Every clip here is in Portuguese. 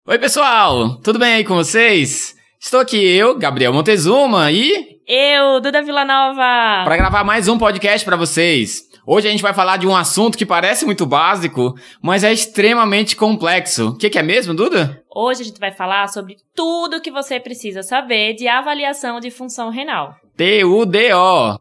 Oi, pessoal! Tudo bem aí com vocês? Estou aqui eu, Gabriel Montezuma, e... eu, Duda Villanova! Para gravar mais um podcast para vocês. Hoje a gente vai falar de um assunto que parece muito básico, mas é extremamente complexo. O que é mesmo, Duda? Hoje a gente vai falar sobre tudo que você precisa saber de avaliação de função renal. TUDO!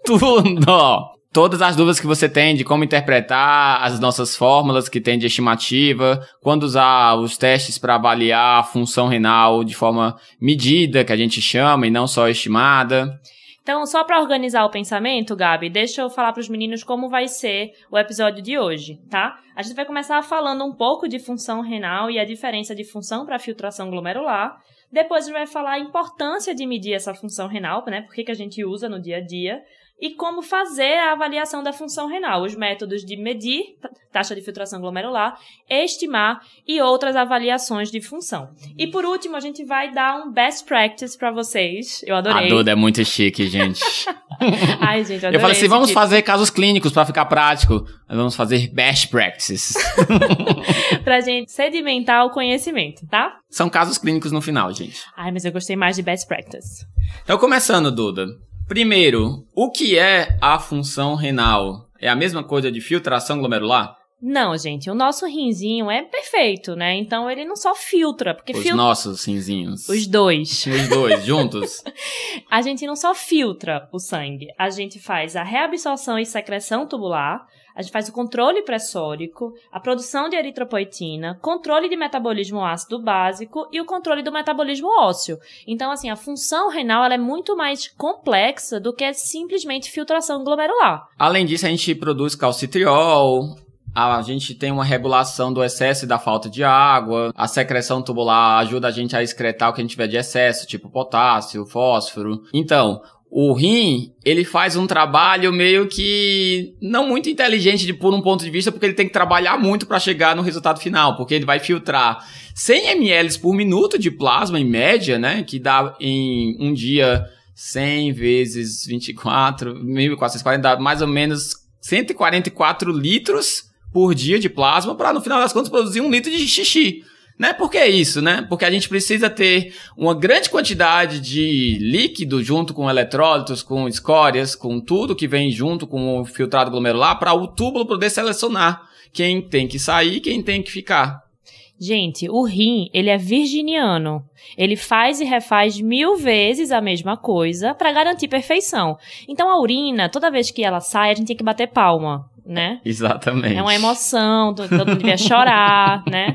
Tudo! Todas as dúvidas que você tem de como interpretar as nossas fórmulas que tem de estimativa, quando usar os testes para avaliar a função renal de forma medida, que a gente chama, e não só estimada. Então, só para organizar o pensamento, Gabi, deixa eu falar para os meninos como vai ser o episódio de hoje, tá? A gente vai começar falando um pouco de função renal e a diferença de função para filtração glomerular. Depois a gente vai falar a importância de medir essa função renal, né? Por que a gente usa no dia a dia. E como fazer a avaliação da função renal, os métodos de medir taxa de filtração glomerular, estimar e outras avaliações de função. E por último, a gente vai dar um best practice para vocês. Eu adorei. A Duda é muito chique, gente. Ai, gente, eu adorei. Eu falei assim, vamos fazer casos clínicos para ficar prático. Vamos fazer best practices. Pra gente sedimentar o conhecimento, tá? São casos clínicos no final, gente. Ai, mas eu gostei mais de best practice. Então, começando, Duda. Primeiro, o que é a função renal? É a mesma coisa de filtração glomerular? Não, gente, o nosso rinzinho é perfeito, né? Então ele não só filtra, porque Os nossos rinzinhos. Os dois. Os dois, juntos? A gente não só filtra o sangue, a gente faz a reabsorção e secreção tubular, a gente faz o controle pressórico, a produção de eritropoetina, controle de metabolismo ácido básico e o controle do metabolismo ósseo. Então, assim, a função renal ela é muito mais complexa do que simplesmente filtração glomerular. Além disso, a gente produz calcitriol, a gente tem uma regulação do excesso e da falta de água, a secreção tubular ajuda a gente a excretar o que a gente tiver de excesso, tipo potássio, fósforo. Então, o rim, ele faz um trabalho meio que não muito inteligente por um ponto de vista, porque ele tem que trabalhar muito para chegar no resultado final, porque ele vai filtrar 100 ml por minuto de plasma, em média, né, que dá em um dia 100 vezes 24, 1.440, dá mais ou menos 144 litros por dia de plasma, para no final das contas produzir 1 litro de xixi. Né? Por que isso, né? Porque a gente precisa ter uma grande quantidade de líquido junto com eletrólitos, com escórias, com tudo que vem junto com o filtrado glomerular para o túbulo poder selecionar quem tem que sair e quem tem que ficar. Gente, o rim, ele é virginiano. Ele faz e refaz 1000 vezes a mesma coisa para garantir perfeição. Então, a urina, toda vez que ela sai, a gente tem que bater palma, né? Exatamente. É uma emoção, todo mundo devia chorar, né?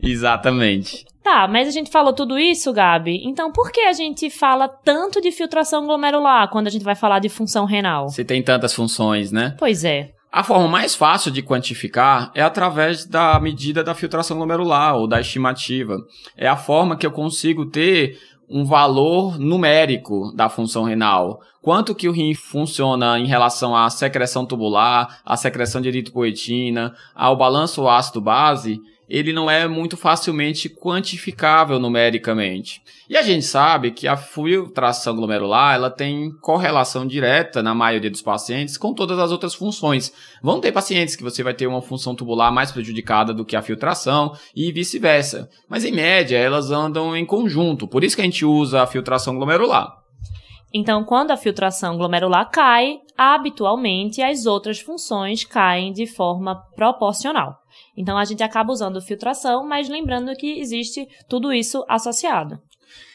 Exatamente. Tá, mas a gente falou tudo isso, Gabi. Então, por que a gente fala tanto de filtração glomerular quando a gente vai falar de função renal? Se tem tantas funções, né? Pois é. A forma mais fácil de quantificar é através da medida da filtração glomerular ou da estimativa. É a forma que eu consigo ter um valor numérico da função renal. Quanto que o rim funciona em relação à secreção tubular, à secreção de eritropoetina, ao balanço ácido-base, ele não é muito facilmente quantificável numericamente. E a gente sabe que a filtração glomerular ela tem correlação direta, na maioria dos pacientes, com todas as outras funções. Vão ter pacientes que você vai ter uma função tubular mais prejudicada do que a filtração e vice-versa. Mas, em média, elas andam em conjunto. Por isso que a gente usa a filtração glomerular. Então, quando a filtração glomerular cai, habitualmente as outras funções caem de forma proporcional. Então, a gente acaba usando filtração, mas lembrando que existe tudo isso associado.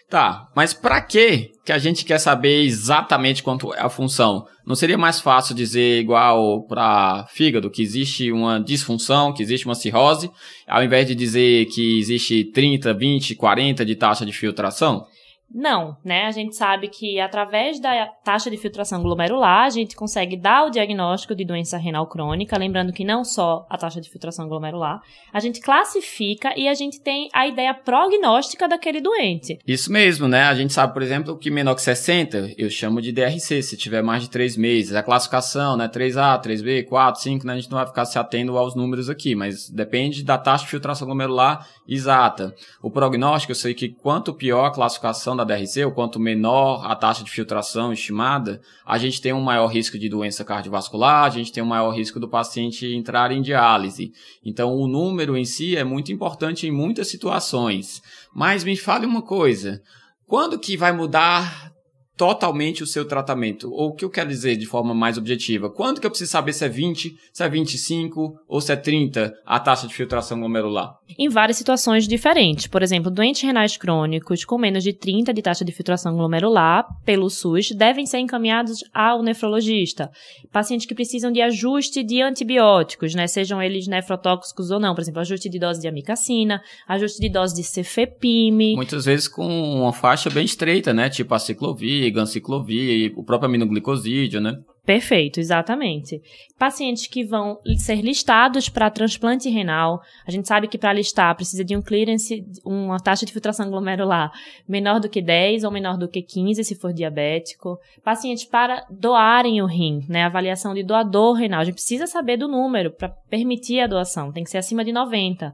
Tá, mas para que a gente quer saber exatamente quanto é a função? Não seria mais fácil dizer igual para fígado, que existe uma disfunção, que existe uma cirrose, ao invés de dizer que existe 30, 20, 40 de taxa de filtração? Não, né? A gente sabe que através da taxa de filtração glomerular, a gente consegue dar o diagnóstico de doença renal crônica, lembrando que não só a taxa de filtração glomerular, a gente classifica e a gente tem a ideia prognóstica daquele doente. Isso mesmo, né? A gente sabe, por exemplo, que menor que 60, eu chamo de DRC, se tiver mais de 3 meses. A classificação, né? 3A, 3B, 4, 5, né? A gente não vai ficar se atendo aos números aqui, mas depende da taxa de filtração glomerular exata. O prognóstico, eu sei que quanto pior a classificação da DRC, ou quanto menor a taxa de filtração estimada, a gente tem um maior risco de doença cardiovascular, a gente tem um maior risco do paciente entrar em diálise. Então, o número em si é muito importante em muitas situações. Mas me fale uma coisa, quando que vai mudar totalmente o seu tratamento? Ou o que eu quero dizer de forma mais objetiva? Quando que eu preciso saber se é 20, se é 25 ou se é 30 a taxa de filtração glomerular? Em várias situações diferentes. Por exemplo, doentes renais crônicos com menos de 30 de taxa de filtração glomerular pelo SUS devem ser encaminhados ao nefrologista. Pacientes que precisam de ajuste de antibióticos, né, sejam eles nefrotóxicos ou não. Por exemplo, ajuste de dose de amikacina, ajuste de dose de cefepime. Muitas vezes com uma faixa bem estreita, né? Tipo a ciclovir, ganciclovir e o próprio aminoglicosídeo, né? Perfeito, exatamente. Pacientes que vão ser listados para transplante renal, a gente sabe que para listar precisa de um clearance, uma taxa de filtração glomerular menor do que 10 ou menor do que 15, se for diabético. Pacientes para doarem o rim, né? Avaliação de doador renal, a gente precisa saber do número para permitir a doação, tem que ser acima de 90.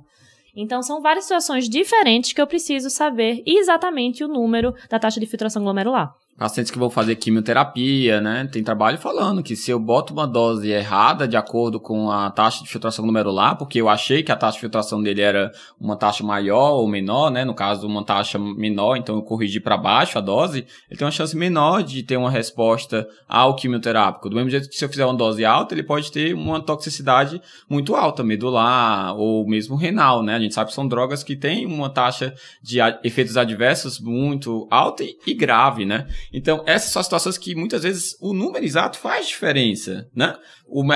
Então, são várias situações diferentes que eu preciso saber exatamente o número da taxa de filtração glomerular. Pacientes que vão fazer quimioterapia, né? Tem trabalho falando que se eu boto uma dose errada de acordo com a taxa de filtração glomerular, porque eu achei que a taxa de filtração dele era uma taxa maior ou menor, né? No caso, uma taxa menor, então eu corrigi para baixo a dose, ele tem uma chance menor de ter uma resposta ao quimioterápico. Do mesmo jeito que se eu fizer uma dose alta, ele pode ter uma toxicidade muito alta, medular ou mesmo renal, né? A gente sabe que são drogas que têm uma taxa de efeitos adversos muito alta e grave, né? Então, essas são as situações que muitas vezes o número exato faz diferença, né?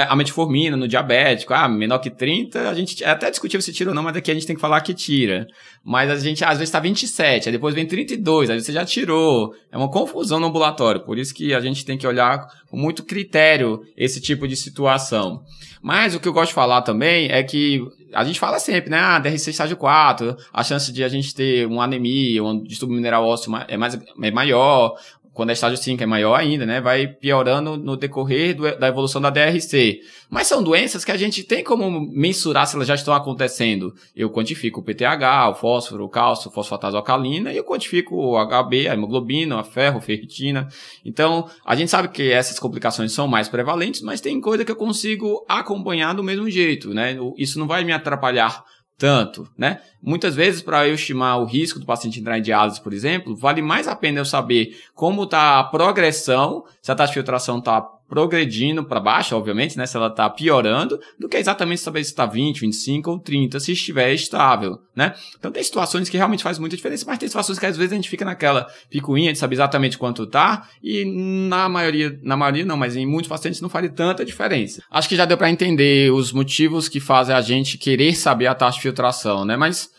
A metformina no diabético, menor que 30, a gente até discutiu se tira ou não, mas aqui a gente tem que falar que tira. Mas a gente às vezes está 27, aí depois vem 32, aí você já tirou. É uma confusão no ambulatório, por isso que a gente tem que olhar com muito critério esse tipo de situação. Mas o que eu gosto de falar também é que a gente fala sempre, né? DRC estágio 4, a chance de a gente ter uma anemia, um distúrbio mineral ósseo é maior. Quando é estágio 5 é maior ainda, né? Vai piorando no decorrer da evolução da DRC. Mas são doenças que a gente tem como mensurar se elas já estão acontecendo. Eu quantifico o PTH, o fósforo, o cálcio, o fosfatase alcalina, e eu quantifico o HB, a hemoglobina, a ferro, a ferritina. Então, a gente sabe que essas complicações são mais prevalentes, mas tem coisa que eu consigo acompanhar do mesmo jeito, né? Isso não vai me atrapalhar tanto, né? Muitas vezes, para eu estimar o risco do paciente entrar em diálise, por exemplo, vale mais a pena eu saber como está a progressão, se a taxa de filtração está progredindo para baixo, obviamente, né? Se ela está piorando, do que exatamente saber se está 20, 25 ou 30, se estiver estável, né? Então, tem situações que realmente faz muita diferença, mas tem situações que às vezes a gente fica naquela picuinha de saber exatamente quanto tá, e na maioria não, mas em muitos pacientes não faz tanta diferença. Acho que já deu para entender os motivos que fazem a gente querer saber a taxa de filtração, né? Mas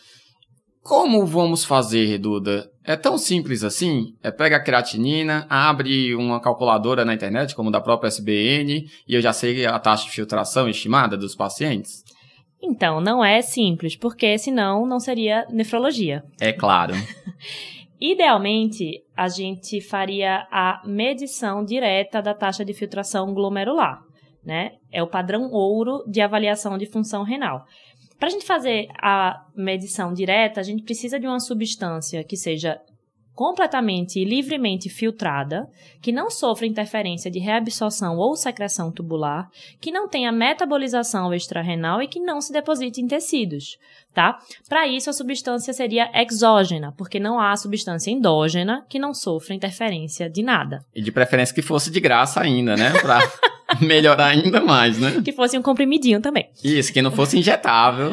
como vamos fazer, Duda? É tão simples assim? Pega a creatinina, abre uma calculadora na internet, como da própria SBN, e eu já sei a taxa de filtração estimada dos pacientes? Então, não é simples, porque senão não seria nefrologia. É claro. Idealmente, a gente faria a medição direta da taxa de filtração glomerular, né? É o padrão ouro de avaliação de função renal. Para a gente fazer a medição direta, a gente precisa de uma substância que seja completamente e livremente filtrada, que não sofra interferência de reabsorção ou secreção tubular, que não tenha metabolização extrarrenal e que não se deposite em tecidos, tá? Para isso, a substância seria exógena, porque não há substância endógena que não sofra interferência de nada. E de preferência que fosse de graça ainda, né? Para melhorar ainda mais, né? Que fosse um comprimidinho também. Isso, que não fosse injetável.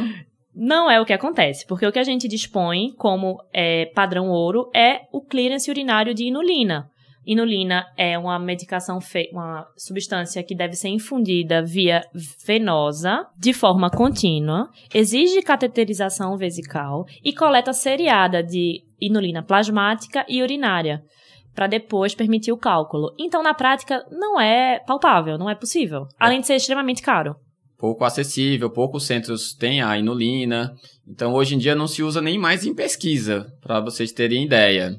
Não é o que acontece, porque o que a gente dispõe como padrão ouro é o clearance urinário de inulina. Inulina é uma medicação, uma substância que deve ser infundida via venosa, de forma contínua, exige cateterização vesical e coleta seriada de inulina plasmática e urinária, para depois permitir o cálculo. Então, na prática, não é palpável, não é possível, além de ser extremamente caro. Pouco acessível, poucos centros têm a inulina. Então, hoje em dia, não se usa nem mais em pesquisa, para vocês terem ideia.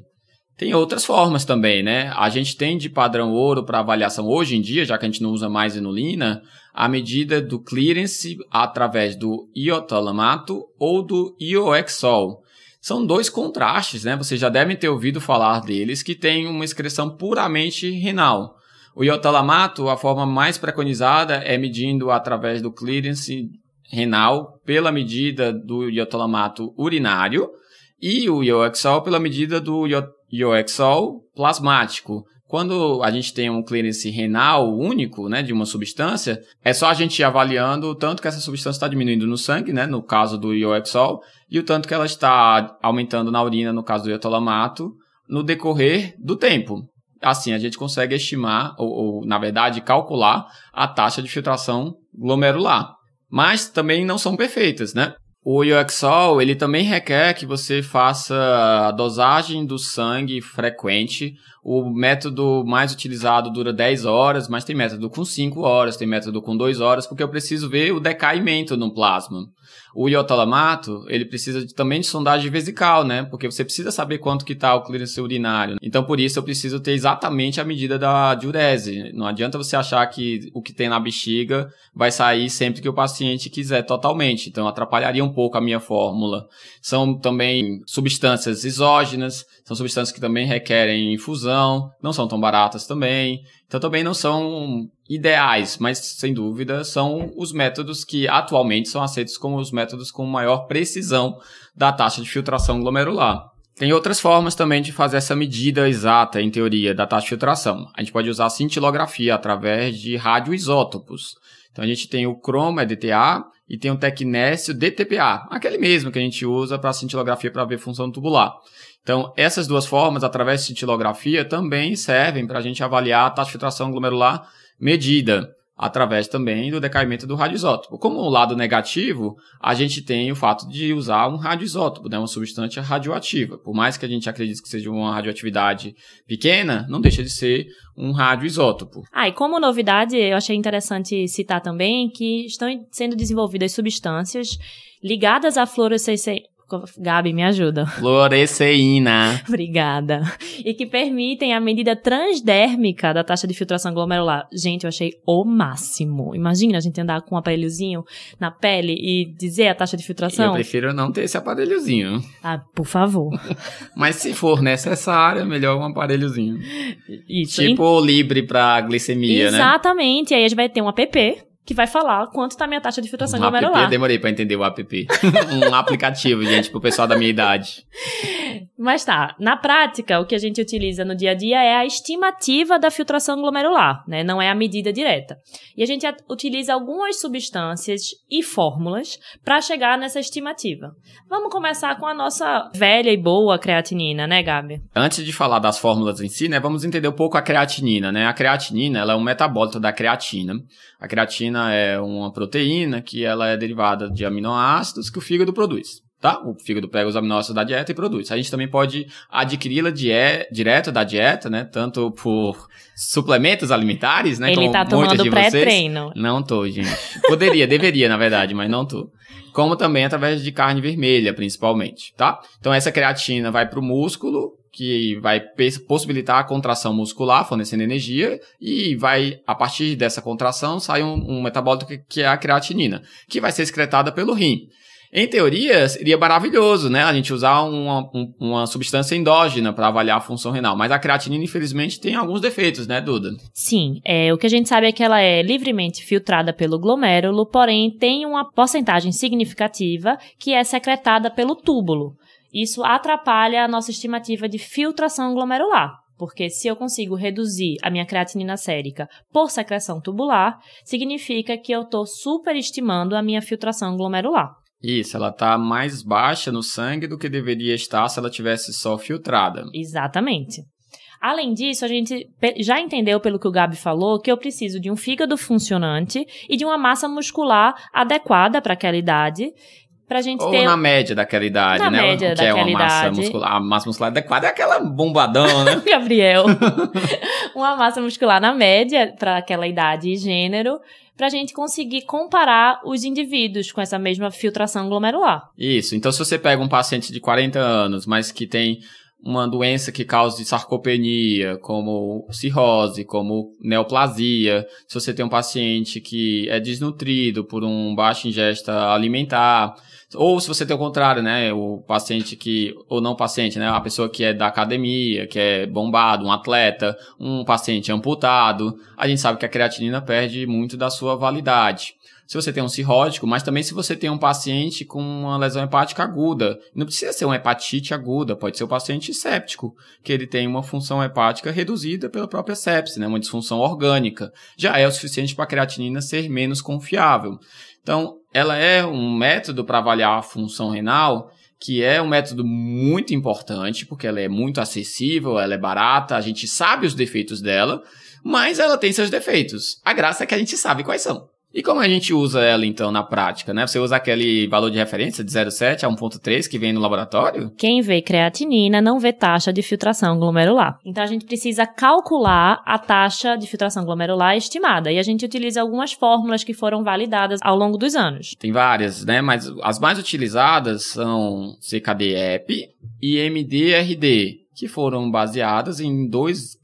Tem outras formas também, né? A gente tem de padrão ouro para avaliação hoje em dia, já que a gente não usa mais inulina, a medida do clearance através do iotalamato ou do iohexol. são 2 contrastes, né? Vocês já devem ter ouvido falar deles, que tem uma excreção puramente renal. O iotalamato, a forma mais preconizada é medindo através do clearance renal pela medida do iotalamato urinário e o iohexol pela medida do iohexol plasmático. Quando a gente tem um clearance renal único, né, de uma substância, é só a gente ir avaliando o tanto que essa substância está diminuindo no sangue, né, no caso do iohexol, e o tanto que ela está aumentando na urina, no caso do iotalamato, no decorrer do tempo. Assim, a gente consegue estimar, ou na verdade, calcular a taxa de filtração glomerular. Mas também não são perfeitas, né? O iohexol, ele também requer que você faça a dosagem do sangue frequente. O método mais utilizado dura 10 horas, mas tem método com 5 horas, tem método com 2 horas, porque eu preciso ver o decaimento no plasma. O iotalamato, ele precisa também de sondagem vesical, né? Porque você precisa saber quanto que está o clearance urinário. Então, por isso, eu preciso ter exatamente a medida da diurese. Não adianta você achar que o que tem na bexiga vai sair sempre que o paciente quiser totalmente. Então, atrapalharia um pouco a minha fórmula. São também substâncias exógenas, são substâncias que também requerem infusão, não são tão baratas também. Então, também não são ideais, mas, sem dúvida, são os métodos que atualmente são aceitos como os métodos com maior precisão da taxa de filtração glomerular. Tem outras formas também de fazer essa medida exata, em teoria, da taxa de filtração. A gente pode usar cintilografia através de radioisótopos. Então, a gente tem o cromo, DTA, e tem o tecnécio, DTPA, aquele mesmo que a gente usa para cintilografia para ver função tubular. Então, essas 2 formas, através de cintilografia, também servem para a gente avaliar a taxa de filtração glomerular medida, através também do decaimento do radioisótopo. Como um lado negativo, a gente tem o fato de usar um radioisótopo, né, uma substância radioativa. Por mais que a gente acredite que seja uma radioatividade pequena, não deixa de ser um radioisótopo. E como novidade, eu achei interessante citar também que estão sendo desenvolvidas substâncias ligadas à fluorescência. Gabi, me ajuda. Fluoresceína. Obrigada. E que permitem a medida transdérmica da taxa de filtração glomerular. Gente, eu achei o máximo. Imagina a gente andar com um aparelhozinho na pele e dizer a taxa de filtração. Eu prefiro não ter esse aparelhozinho. Por favor. Mas se for necessário, é melhor um aparelhozinho. Isso. Tipo o Libre para glicemia, né? Exatamente. Aí a gente vai ter um app que vai falar quanto tá a minha taxa de filtração glomerular. Eu demorei pra entender o app. Um aplicativo, gente, pro pessoal da minha idade. Mas tá, na prática, o que a gente utiliza no dia a dia é a estimativa da filtração glomerular, né? Não é a medida direta. E a gente utiliza algumas substâncias e fórmulas para chegar nessa estimativa. Vamos começar com a nossa velha e boa creatinina, né, Gabi? Antes de falar das fórmulas em si, né, vamos entender um pouco a creatinina, né? A creatinina, ela é um metabólito da creatina. A creatina é uma proteína que ela é derivada de aminoácidos que o fígado produz. Tá? O fígado pega os aminoácidos da dieta e produz. A gente também pode adquiri-la direto da dieta, né? Tanto por suplementos alimentares, né? Ele tá tomando pré-treino. Não tô, gente. Deveria, na verdade, mas não tô. Como também através de carne vermelha, principalmente, tá? Então, essa creatina vai pro músculo, que vai possibilitar a contração muscular, fornecendo energia, e vai, a partir dessa contração, sai um metabólito que é a creatinina, que vai ser excretada pelo rim. Em teoria, seria maravilhoso, né? A gente usar uma substância endógena para avaliar a função renal. Mas a creatinina, infelizmente, tem alguns defeitos, né, Duda? Sim. O que a gente sabe é que ela é livremente filtrada pelo glomérulo, porém tem uma porcentagem significativa que é secretada pelo túbulo. Isso atrapalha a nossa estimativa de filtração glomerular. Porque se eu consigo reduzir a minha creatinina sérica por secreção tubular, significa que eu estou superestimando a minha filtração glomerular. Isso, ela está mais baixa no sangue do que deveria estar se ela tivesse só filtrada. Exatamente. Além disso, a gente já entendeu, pelo que o Gabi falou, que eu preciso de um fígado funcionante e de uma massa muscular adequada para aquela idade. Pra gente ter... na média daquela idade, na né? Média o que é uma massa idade. muscular. A massa muscular adequada é aquela bombadão, né? Gabriel. Uma massa muscular na média para aquela idade e gênero, pra gente conseguir comparar os indivíduos com essa mesma filtração glomerular. Isso. Então, se você pega um paciente de 40 anos, mas que tem uma doença que cause sarcopenia, como cirrose, como neoplasia, se você tem um paciente que é desnutrido por baixa ingesta alimentar, ou se você tem o contrário, né, o paciente ou não paciente, né, a pessoa que é da academia, que é bombado, um atleta, um paciente amputado, a gente sabe que a creatinina perde muito da sua validade. Se você tem um cirrótico, mas também se você tem um paciente com uma lesão hepática aguda. Não precisa ser uma hepatite aguda, pode ser um paciente séptico, que ele tem uma função hepática reduzida pela própria sepse, né? Uma disfunção orgânica. Já é o suficiente para a creatinina ser menos confiável. Então, ela é um método para avaliar a função renal, que é um método muito importante, porque ela é muito acessível, ela é barata, a gente sabe os defeitos dela, mas ela tem seus defeitos. A graça é que a gente sabe quais são. E como a gente usa ela, então, na prática, né? Você usa aquele valor de referência de 0,7 a 1,3 que vem no laboratório? Quem vê creatinina não vê taxa de filtração glomerular. Então, a gente precisa calcular a taxa de filtração glomerular estimada. E a gente utiliza algumas fórmulas que foram validadas ao longo dos anos. Tem várias, né? Mas as mais utilizadas são CKD-EPI e MDRD, que foram baseadas em 2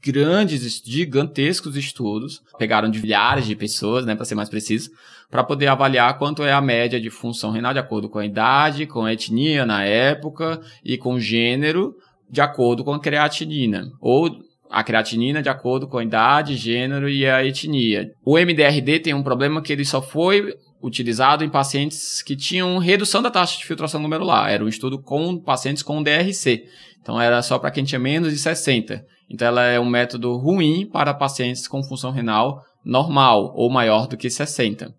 gigantescos estudos. Pegaram de milhares de pessoas, né, para ser mais preciso, para poder avaliar quanto é a média de função renal de acordo com a idade, com a etnia na época e com o gênero, de acordo com a creatinina. Ou a creatinina de acordo com a idade, gênero e a etnia. O MDRD tem um problema que ele só foi utilizado em pacientes que tinham redução da taxa de filtração glomerular. Era um estudo com pacientes com DRC. Então, era só para quem tinha menos de 60. Então, ela é um método ruim para pacientes com função renal normal ou maior do que 60.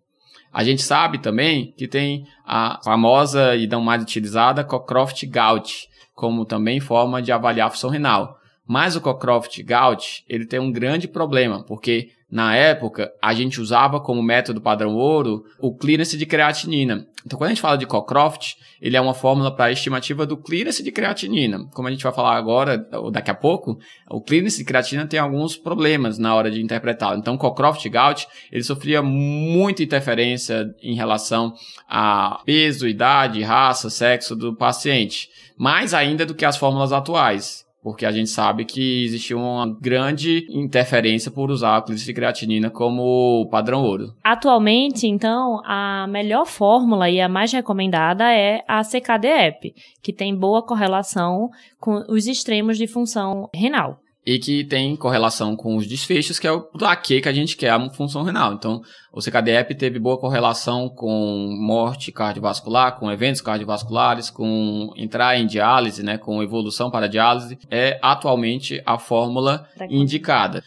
A gente sabe também que tem a famosa e não mais utilizada Cockcroft-Gault, como também forma de avaliar a função renal. Mas o Cockcroft-Gault, ele tem um grande problema, porque na época a gente usava como método padrão ouro o clearance de creatinina. Então, quando a gente fala de Cockcroft, ele é uma fórmula para a estimativa do clearance de creatinina. Como a gente vai falar agora, ou daqui a pouco, o clearance de creatinina tem alguns problemas na hora de interpretá-lo. Então, o Cockcroft-Gault, ele sofria muita interferência em relação a peso, idade, raça, sexo do paciente. Mais ainda do que as fórmulas atuais. Porque a gente sabe que existe uma grande interferência por usar a clearance de creatinina como padrão ouro. Atualmente, então, a melhor fórmula e a mais recomendada é a CKD-EPI, que tem boa correlação com os extremos de função renal. E que tem correlação com os desfechos, que é o que a gente quer a função renal. Então, o CKD-EPI teve boa correlação com morte cardiovascular, com eventos cardiovasculares, com entrar em diálise, né, com evolução para diálise. É atualmente a fórmula indicada.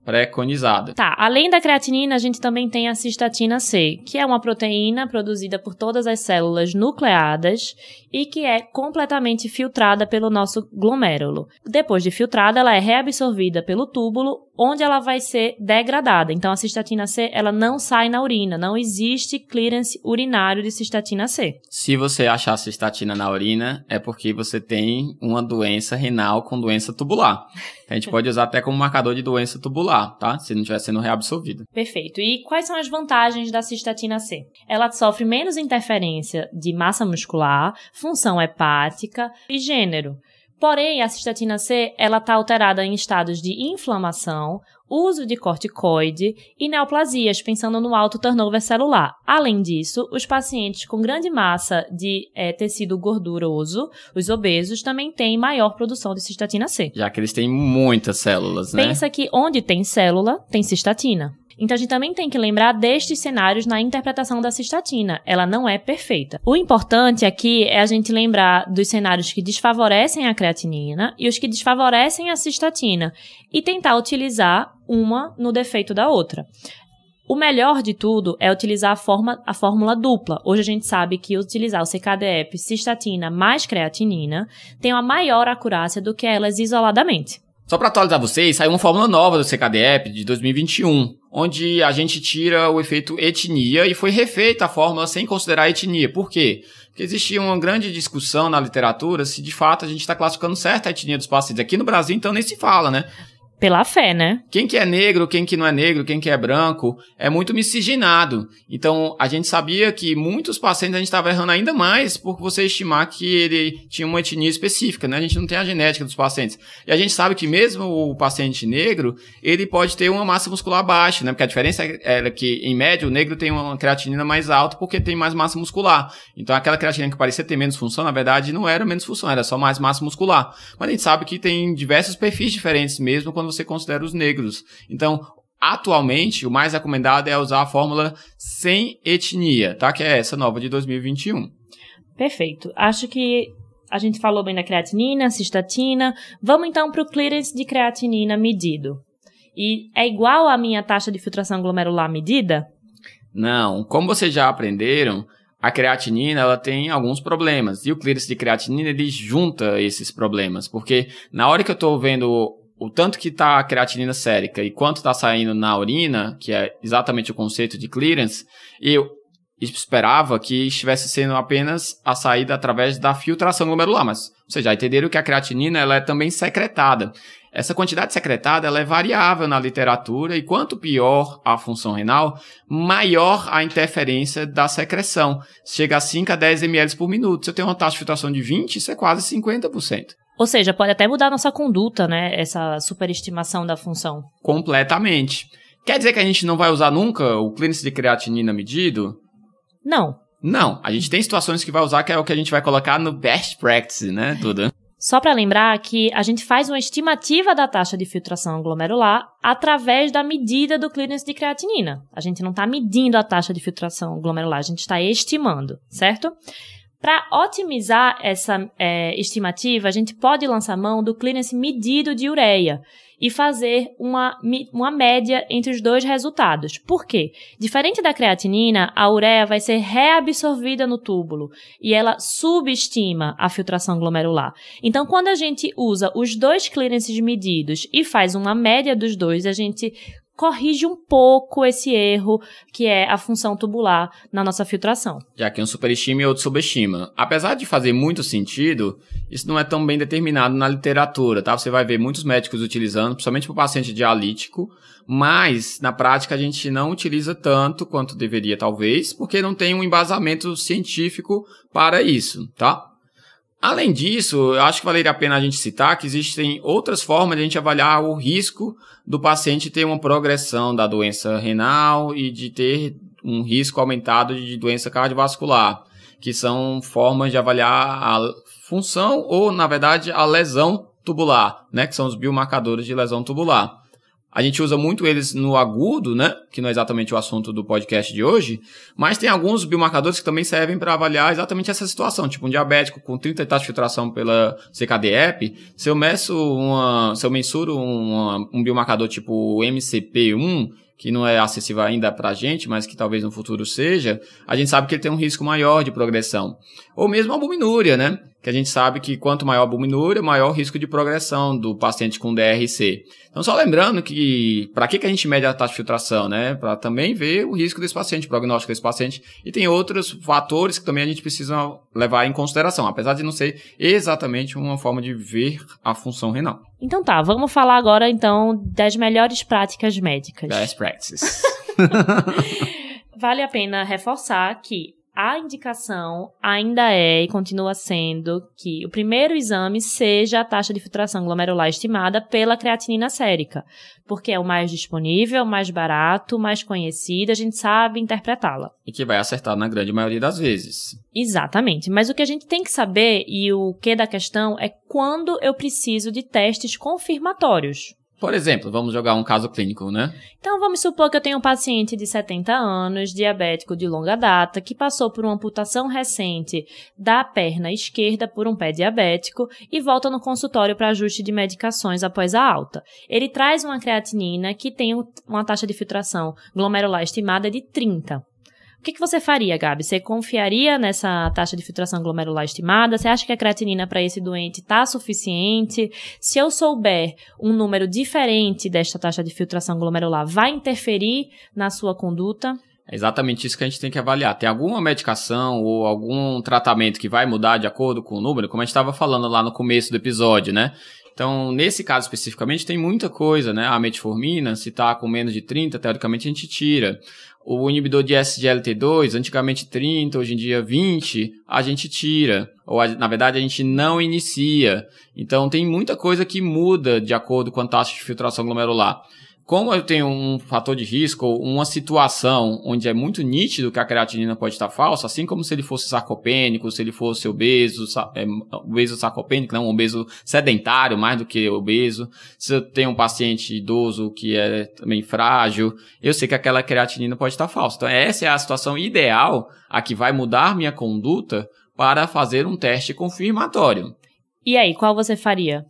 Preconizada. Tá, além da creatinina, a gente também tem a cistatina C, que é uma proteína produzida por todas as células nucleadas e que é completamente filtrada pelo nosso glomérulo. Depois de filtrada, ela é reabsorvida pelo túbulo, onde ela vai ser degradada. Então, a cistatina C, ela não sai na urina. Não existe clearance urinário de cistatina C. Se você achar cistatina na urina, é porque você tem uma doença renal com doença tubular. A gente pode usar até como marcador de doença tubular, tá? Se não estiver sendo reabsorvida. Perfeito. E quais são as vantagens da cistatina C? Ela sofre menos interferência de massa muscular, função hepática e gênero. Porém, a cistatina C, ela está alterada em estados de inflamação, uso de corticoide e neoplasias, pensando no alto turnover celular. Além disso, os pacientes com grande massa de tecido gorduroso, os obesos, também têm maior produção de cistatina C. Já que eles têm muitas células, né? Pensa que onde tem célula, tem cistatina. Então, a gente também tem que lembrar destes cenários na interpretação da cistatina. Ela não é perfeita. O importante aqui é a gente lembrar dos cenários que desfavorecem a creatinina e os que desfavorecem a cistatina e tentar utilizar uma no defeito da outra. O melhor de tudo é utilizar a fórmula dupla. Hoje a gente sabe que utilizar o CKD-EPI, cistatina mais creatinina tem uma maior acurácia do que elas isoladamente. Só para atualizar vocês, saiu uma fórmula nova do CKD-EPI de 2021, onde a gente tira o efeito etnia e foi refeita a fórmula sem considerar a etnia. Por quê? Porque existia uma grande discussão na literatura se de fato a gente está classificando certa a etnia dos pacientes. Aqui no Brasil, então, nem se fala, né? Pela fé, né? Quem que é negro, quem que não é negro, quem que é branco, é muito miscigenado. Então, a gente sabia que muitos pacientes a gente estava errando ainda mais por você estimar que ele tinha uma etnia específica, né? A gente não tem a genética dos pacientes. E a gente sabe que mesmo o paciente negro, ele pode ter uma massa muscular baixa, né? Porque a diferença é que, em média, o negro tem uma creatinina mais alta porque tem mais massa muscular. Então, aquela creatinina que parecia ter menos função, na verdade, não era menos função, era só mais massa muscular. Mas a gente sabe que tem diversos perfis diferentes mesmo quando você considera os negros. Então, atualmente, o mais recomendado é usar a fórmula sem etnia, tá? Que é essa nova de 2021. Perfeito. Acho que a gente falou bem da creatinina, cistatina. Vamos então para o clearance de creatinina medido. E é igual à minha taxa de filtração glomerular medida? Não. Como vocês já aprenderam, a creatinina ela tem alguns problemas. E o clearance de creatinina, ele junta esses problemas. Porque na hora que eu estou vendo o tanto que está a creatinina sérica e quanto está saindo na urina, que é exatamente o conceito de clearance, eu esperava que estivesse sendo apenas a saída através da filtração glomerular, mas vocês já entenderam que a creatinina ela é também secretada. Essa quantidade secretada ela é variável na literatura e quanto pior a função renal, maior a interferência da secreção. Chega a 5 a 10 ml por minuto. Se eu tenho uma taxa de filtração de 20, isso é quase 50%. Ou seja, pode até mudar a nossa conduta, né? Essa superestimação da função. Completamente. Quer dizer que a gente não vai usar nunca o clearance de creatinina medido? Não. Não. A gente tem situações que vai usar que é o que a gente vai colocar no best practice, né, Duda? Só para lembrar que a gente faz uma estimativa da taxa de filtração glomerular através da medida do clearance de creatinina. A gente não está medindo a taxa de filtração glomerular, a gente está estimando, certo? Para otimizar essa estimativa, a gente pode lançar mão do clearance medido de ureia e fazer uma média entre os dois resultados. Por quê? Diferente da creatinina, a ureia vai ser reabsorvida no túbulo e ela subestima a filtração glomerular. Então, quando a gente usa os dois clearances medidos e faz uma média dos dois, a gente corrige um pouco esse erro que é a função tubular na nossa filtração. Já que um superestima e outro subestima. Apesar de fazer muito sentido, isso não é tão bem determinado na literatura, tá? Você vai ver muitos médicos utilizando, principalmente para o paciente dialítico, mas na prática a gente não utiliza tanto quanto deveria talvez, porque não tem um embasamento científico para isso, tá? Além disso, eu acho que valeria a pena a gente citar que existem outras formas de a gente avaliar o risco do paciente ter uma progressão da doença renal e de ter um risco aumentado de doença cardiovascular, que são formas de avaliar a função ou, na verdade, a lesão tubular, né, que são os biomarcadores de lesão tubular. A gente usa muito eles no agudo, né? Que não é exatamente o assunto do podcast de hoje, mas tem alguns biomarcadores que também servem para avaliar exatamente essa situação. Tipo, um diabético com 30 taxas de filtração pela CKD-EP, se eu mensuro um biomarcador tipo MCP1, que não é acessível ainda para a gente, mas que talvez no futuro seja, a gente sabe que ele tem um risco maior de progressão. Ou mesmo a albuminúria, né? Que a gente sabe que quanto maior a albuminúria, maior o risco de progressão do paciente com DRC. Então, só lembrando que, para que a gente mede a taxa de filtração, né? Para também ver o risco desse paciente, o prognóstico desse paciente. E tem outros fatores que também a gente precisa levar em consideração, apesar de não ser exatamente uma forma de ver a função renal. Então tá, vamos falar agora, então, das melhores práticas médicas. Best practices. Vale a pena reforçar que a indicação ainda é e continua sendo que o primeiro exame seja a taxa de filtração glomerular estimada pela creatinina sérica, porque é o mais disponível, o mais barato, o mais conhecido, a gente sabe interpretá-la. E que vai acertar na grande maioria das vezes. Exatamente, mas o que a gente tem que saber e o que da questão é quando eu preciso de testes confirmatórios. Por exemplo, vamos jogar um caso clínico, né? Então, vamos supor que eu tenho um paciente de 70 anos, diabético de longa data, que passou por uma amputação recente da perna esquerda por um pé diabético e volta no consultório para ajuste de medicações após a alta. Ele traz uma creatinina que tem uma taxa de filtração glomerular estimada de 30. O que você faria, Gabi? Você confiaria nessa taxa de filtração glomerular estimada? Você acha que a creatinina para esse doente está suficiente? Se eu souber um número diferente desta taxa de filtração glomerular, vai interferir na sua conduta? É exatamente isso que a gente tem que avaliar. Tem alguma medicação ou algum tratamento que vai mudar de acordo com o número, como a gente estava falando lá no começo do episódio, né? Então, nesse caso especificamente, tem muita coisa, né? A metformina, se está com menos de 30, teoricamente a gente tira. O inibidor de SGLT2, antigamente 30, hoje em dia 20, a gente tira. Ou, na verdade, a gente não inicia. Então, tem muita coisa que muda de acordo com a taxa de filtração glomerular. Como eu tenho um fator de risco, uma situação onde é muito nítido que a creatinina pode estar falsa, assim como se ele fosse sarcopênico, se ele fosse obeso sarcopênico, não, obeso sedentário, mais do que obeso, se eu tenho um paciente idoso que é também frágil, eu sei que aquela creatinina pode estar falsa. Então, essa é a situação ideal, a que vai mudar minha conduta para fazer um teste confirmatório. E aí, qual você faria?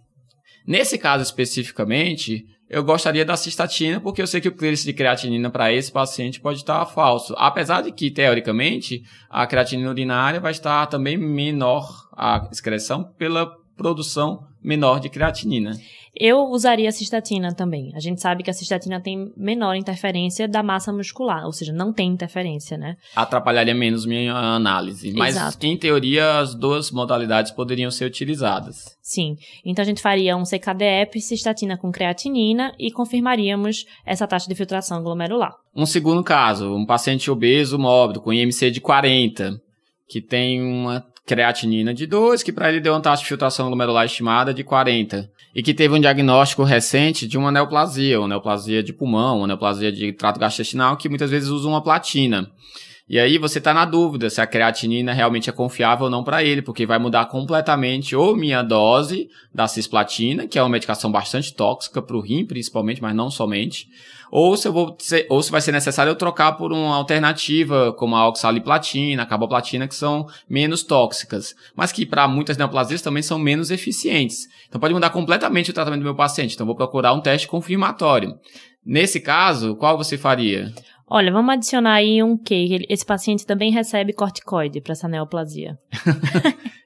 Nesse caso especificamente, eu gostaria da cistatina, porque eu sei que o clearance de creatinina para esse paciente pode estar falso. Apesar de que, teoricamente, a creatinina urinária vai estar também menor, a excreção, pela produção menor de creatinina. Eu usaria a cistatina também. A gente sabe que a cistatina tem menor interferência da massa muscular, ou seja, não tem interferência, né? Atrapalharia menos minha análise. Mas, Exato. Em teoria, as duas modalidades poderiam ser utilizadas. Sim. Então, a gente faria um CKD-EP, cistatina com creatinina e confirmaríamos essa taxa de filtração glomerular. Um segundo caso, um paciente obeso mórbido com IMC de 40, que tem uma creatinina de 2, que para ele deu uma taxa de filtração glomerular estimada de 40, e que teve um diagnóstico recente de uma neoplasia de pulmão, uma neoplasia de trato gastrointestinal, que muitas vezes usa uma platina. E aí você está na dúvida se a creatinina realmente é confiável ou não para ele, porque vai mudar completamente ou minha dose da cisplatina, que é uma medicação bastante tóxica para o rim, principalmente, mas não somente, ou se vai ser necessário eu trocar por uma alternativa, como a oxaliplatina, a carboplatina, que são menos tóxicas, mas que para muitas neoplasias também são menos eficientes. Então pode mudar completamente o tratamento do meu paciente. Então vou procurar um teste confirmatório. Nesse caso, qual você faria? Olha, vamos adicionar aí que esse paciente também recebe corticoide para essa neoplasia.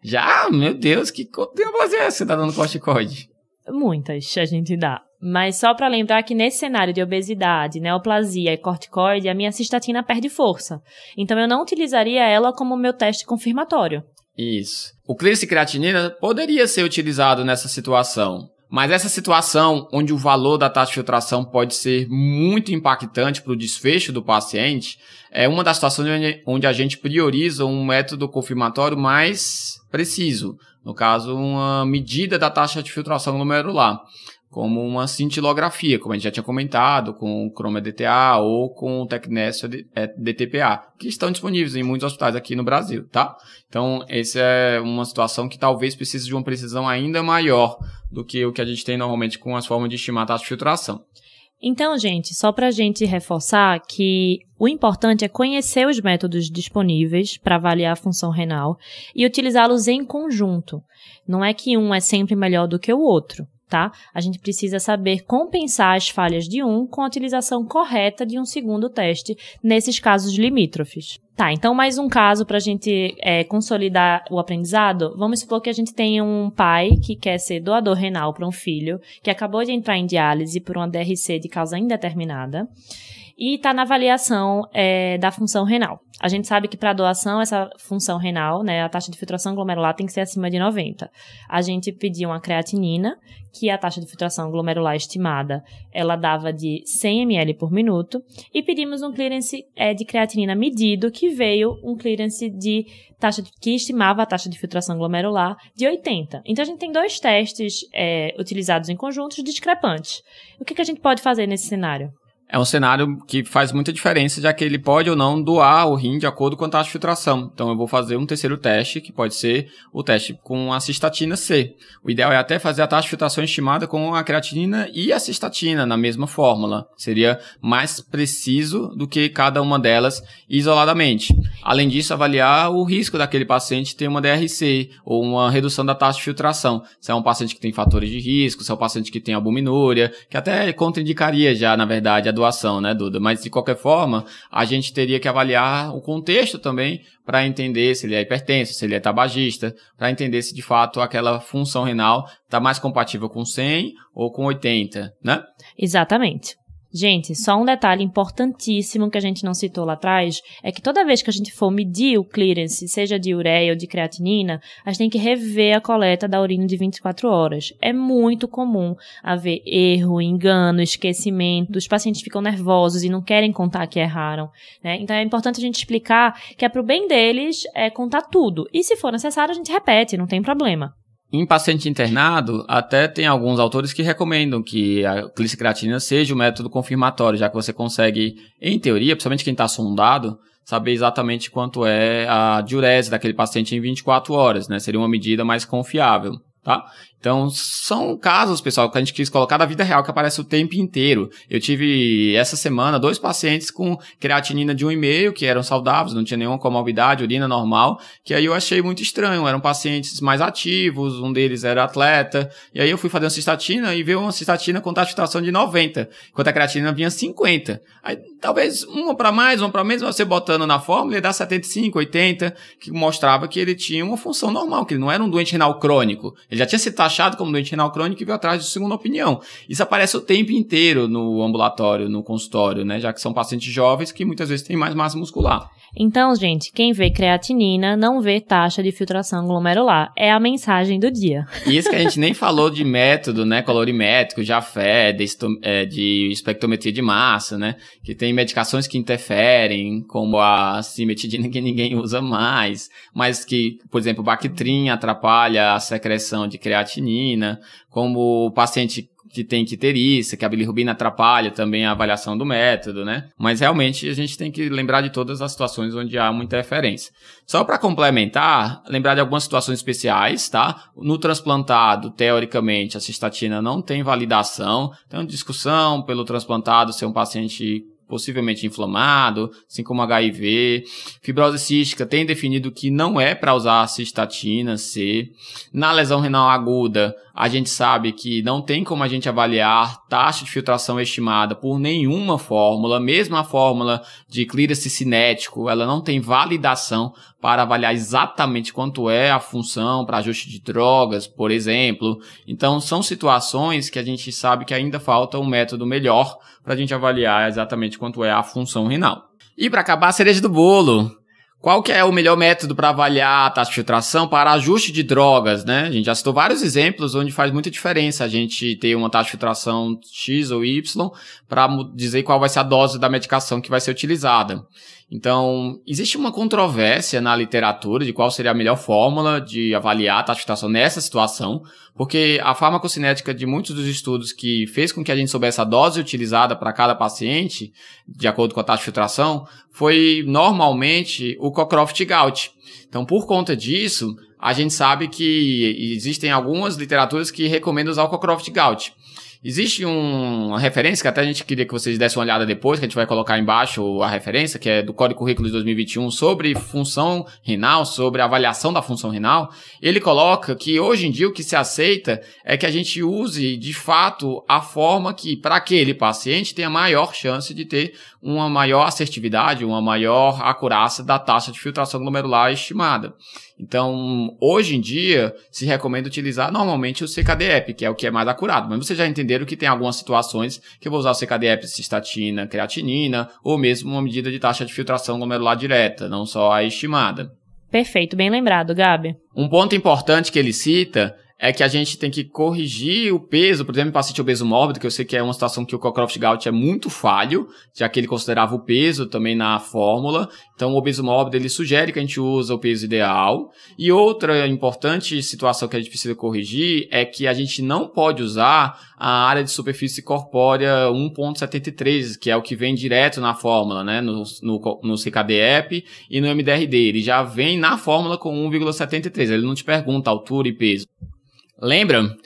Já? Meu Deus, que neoplasia é essa que você está dando corticoide? Muitas a gente dá. Mas só para lembrar que nesse cenário de obesidade, neoplasia e corticoide, a minha cistatina perde força. Então eu não utilizaria ela como meu teste confirmatório. Isso. O clearance de creatinina poderia ser utilizado nessa situação. Mas essa situação onde o valor da taxa de filtração pode ser muito impactante para o desfecho do paciente é uma das situações onde a gente prioriza um método confirmatório mais preciso. No caso, uma medida da taxa de filtração glomerular, como uma cintilografia, como a gente já tinha comentado, com o Chroma-DTA ou com o Tecnesio DTPA, que estão disponíveis em muitos hospitais aqui no Brasil, tá? Então, essa é uma situação que talvez precise de uma precisão ainda maior do que o que a gente tem normalmente com as formas de estimar a taxa de filtração. Então, gente, só para a gente reforçar que o importante é conhecer os métodos disponíveis para avaliar a função renal e utilizá-los em conjunto. Não é que um é sempre melhor do que o outro, tá? A gente precisa saber compensar as falhas de um com a utilização correta de um segundo teste nesses casos limítrofes. Tá, então mais um caso para a gente consolidar o aprendizado. Vamos supor que a gente tem um pai que quer ser doador renal para um filho, que acabou de entrar em diálise por uma DRC de causa indeterminada e está na avaliação da função renal. A gente sabe que para doação, essa função renal, né, a taxa de filtração glomerular tem que ser acima de 90. A gente pediu uma creatinina, que a taxa de filtração glomerular estimada, ela dava de 100 ml por minuto, e pedimos um clearance de creatinina medido, que veio um clearance de taxa que estimava a taxa de filtração glomerular de 80. Então, a gente tem dois testes utilizados em conjuntos discrepantes. O que a gente pode fazer nesse cenário? É um cenário que faz muita diferença, já que ele pode ou não doar o rim de acordo com a taxa de filtração. Então, eu vou fazer um terceiro teste, que pode ser o teste com a cistatina C. O ideal é até fazer a taxa de filtração estimada com a creatinina e a cistatina na mesma fórmula. Seria mais preciso do que cada uma delas isoladamente. Além disso, avaliar o risco daquele paciente ter uma DRC ou uma redução da taxa de filtração. Se é um paciente que tem fatores de risco, se é um paciente que tem albuminúria, que até contraindicaria já, na verdade, a doação, né, Duda? Mas, de qualquer forma, a gente teria que avaliar o contexto também para entender se ele é hipertenso, se ele é tabagista, para entender se, de fato, aquela função renal está mais compatível com 100 ou com 80, né? Exatamente. Gente, só um detalhe importantíssimo que a gente não citou lá atrás é que toda vez que a gente for medir o clearance, seja de ureia ou de creatinina, a gente tem que rever a coleta da urina de 24 horas. É muito comum haver erro, engano, esquecimento, os pacientes ficam nervosos e não querem contar que erraram, né? Então é importante a gente explicar que é pro bem deles contar tudo. E se for necessário, a gente repete, não tem problema. Em paciente internado, até tem alguns autores que recomendam que a glicicreatinina seja o método confirmatório, já que você consegue, em teoria, principalmente quem está sondado, saber exatamente quanto é a diurese daquele paciente em 24 horas, né? Seria uma medida mais confiável, tá? Então, são casos, pessoal, que a gente quis colocar da vida real, que aparece o tempo inteiro. Eu tive, essa semana, 2 pacientes com creatinina de 1,5, que eram saudáveis, não tinha nenhuma comorbidade, urina normal, que aí eu achei muito estranho. Eram pacientes mais ativos, um deles era atleta, e aí eu fui fazer uma cistatina e veio uma cistatina com taxa de filtração de 90, enquanto a creatinina vinha 50. Aí, talvez uma para mais, uma para menos, você botando na fórmula, ele dá 75, 80, que mostrava que ele tinha uma função normal, que ele não era um doente renal crônico. Ele já tinha sido taxado como doente renal crônico e veio atrás de segunda opinião. Isso aparece o tempo inteiro no ambulatório, no consultório, né? Já que são pacientes jovens que muitas vezes têm mais massa muscular. Então, gente, quem vê creatinina não vê taxa de filtração glomerular. É a mensagem do dia. E isso que a gente nem falou de método, né? Colorimétrico, Jafé, de espectrometria de massa, né? Que tem medicações que interferem, como a cimetidina, que ninguém usa mais, mas que, por exemplo, o Bactrim atrapalha a secreção de creatinina, como o paciente que tem quiterícia, que a bilirrubina atrapalha também a avaliação do método, né? Mas realmente a gente tem que lembrar de todas as situações onde há uma interferência. Só para complementar, lembrar de algumas situações especiais, tá? No transplantado, teoricamente, a cistatina não tem validação, tem uma discussão pelo transplantado ser um paciente possivelmente inflamado, assim como HIV. Fibrose cística tem definido que não é para usar cistatina C. Na lesão renal aguda, a gente sabe que não tem como a gente avaliar taxa de filtração estimada por nenhuma fórmula, mesmo a fórmula de clearance cinético, ela não tem validação para avaliar exatamente quanto é a função para ajuste de drogas, por exemplo. Então, são situações que a gente sabe que ainda falta um método melhor para a gente avaliar exatamente quanto é a função renal. E para acabar, a cereja do bolo. Qual que é o melhor método para avaliar a taxa de filtração para ajuste de drogas, né? A gente já citou vários exemplos onde faz muita diferença a gente ter uma taxa de filtração X ou Y para dizer qual vai ser a dose da medicação que vai ser utilizada. Então, existe uma controvérsia na literatura de qual seria a melhor fórmula de avaliar a taxa de filtração nessa situação, porque a farmacocinética de muitos dos estudos que fez com que a gente soubesse a dose utilizada para cada paciente, de acordo com a taxa de filtração, foi normalmente o Cockcroft-Gault. Então, por conta disso, a gente sabe que existem algumas literaturas que recomendam usar o Cockcroft-Gault. Existe uma referência que até a gente queria que vocês dessem uma olhada depois, que a gente vai colocar embaixo a referência, que é do Código Currículo de 2021, sobre função renal, sobre a avaliação da função renal. Ele coloca que hoje em dia o que se aceita é que a gente use de fato a forma que para aquele paciente tenha maior chance de ter uma maior assertividade, uma maior acurácia da taxa de filtração glomerular estimada. Então, hoje em dia, se recomenda utilizar normalmente o CKD-EPI, que é o que é mais acurado. Mas vocês já entenderam que tem algumas situações que eu vou usar o CKD-EPI, cistatina, creatinina, ou mesmo uma medida de taxa de filtração glomerular direta, não só a estimada. Perfeito, bem lembrado, Gabi. Um ponto importante que ele cita é que a gente tem que corrigir o peso, por exemplo, em paciente obeso mórbido, que eu sei que é uma situação que o Cockcroft-Gault é muito falho, já que ele considerava o peso também na fórmula. Então, o obeso mórbido, ele sugere que a gente use o peso ideal. E outra importante situação que a gente precisa corrigir é que a gente não pode usar a área de superfície corpórea 1.73, que é o que vem direto na fórmula, né, no CKD-EPI e no MDRD. Ele já vem na fórmula com 1,73, ele não te pergunta altura e peso. Lembra?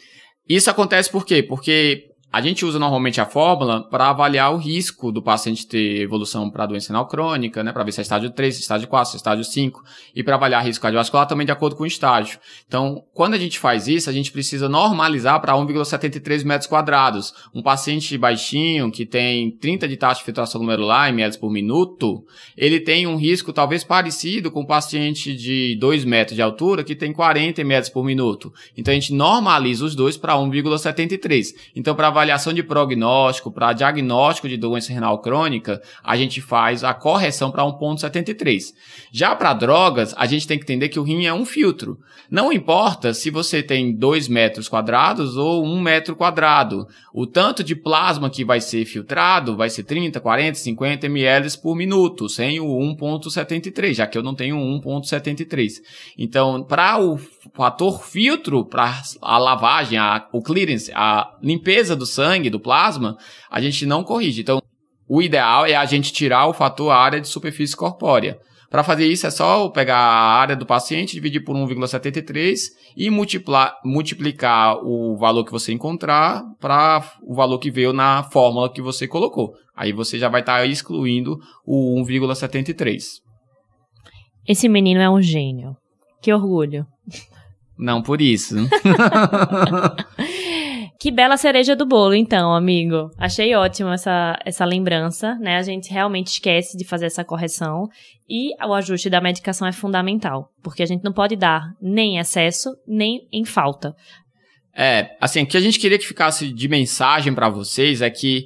Isso acontece por quê? Porque a gente usa normalmente a fórmula para avaliar o risco do paciente ter evolução para doença renal crônica, né? Para ver se é estágio 3, se é estágio 4, se é estágio 5, e para avaliar risco cardiovascular também de acordo com o estágio. Então, quando a gente faz isso, a gente precisa normalizar para 1,73 metros quadrados. Um paciente baixinho, que tem 30 de taxa de filtração glomerular em ml por minuto, ele tem um risco talvez parecido com um paciente de 2 metros de altura, que tem 40 ml por minuto. Então, a gente normaliza os dois para 1,73. Então, para avaliar avaliação de prognóstico, para diagnóstico de doença renal crônica, a gente faz a correção para 1,73. Já para drogas, a gente tem que entender que o rim é um filtro. Não importa se você tem 2 metros quadrados ou 1 metro quadrado. O tanto de plasma que vai ser filtrado vai ser 30, 40, 50 ml por minuto, sem o 1,73, já que eu não tenho 1,73. Então, para o fator filtro, para a lavagem, o clearance, a limpeza do sangue, do plasma, a gente não corrige. Então, o ideal é a gente tirar o fator área de superfície corpórea. Para fazer isso, é só pegar a área do paciente, dividir por 1,73 e multiplicar o valor que você encontrar para o valor que veio na fórmula que você colocou. Aí você já vai estar excluindo o 1,73. Esse menino é um gênio. Que orgulho. Não por isso. Que bela cereja do bolo, então, amigo. Achei ótimo essa lembrança, né? A gente realmente esquece de fazer essa correção e o ajuste da medicação é fundamental, porque a gente não pode dar nem excesso, nem em falta. Assim, o que a gente queria que ficasse de mensagem para vocês é que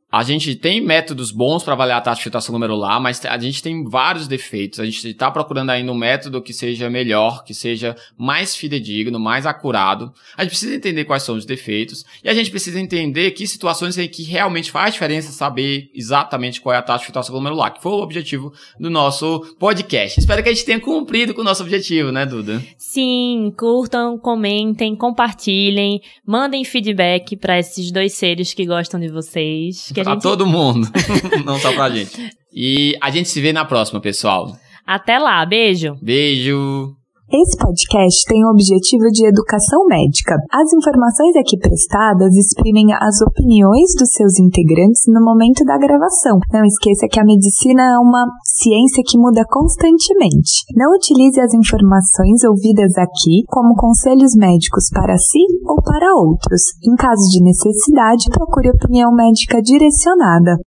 a gente tem métodos bons para avaliar a taxa de filtração glomerular, mas a gente tem vários defeitos. A gente está procurando ainda um método que seja melhor, que seja mais fidedigno, mais acurado. A gente precisa entender quais são os defeitos e a gente precisa entender que situações em que realmente faz diferença saber exatamente qual é a taxa de filtração glomerular, que foi o objetivo do nosso podcast. Espero que a gente tenha cumprido com o nosso objetivo, né, Duda? Sim, curtam, comentem, compartilhem, mandem feedback para esses 2 seres que gostam de vocês. Pra todo mundo, não só pra gente. E a gente se vê na próxima, pessoal. Até lá, beijo. Beijo. Esse podcast tem o objetivo de educação médica. As informações aqui prestadas exprimem as opiniões dos seus integrantes no momento da gravação. Não esqueça que a medicina é uma ciência que muda constantemente. Não utilize as informações ouvidas aqui como conselhos médicos para si ou para outros. Em caso de necessidade, procure opinião médica direcionada.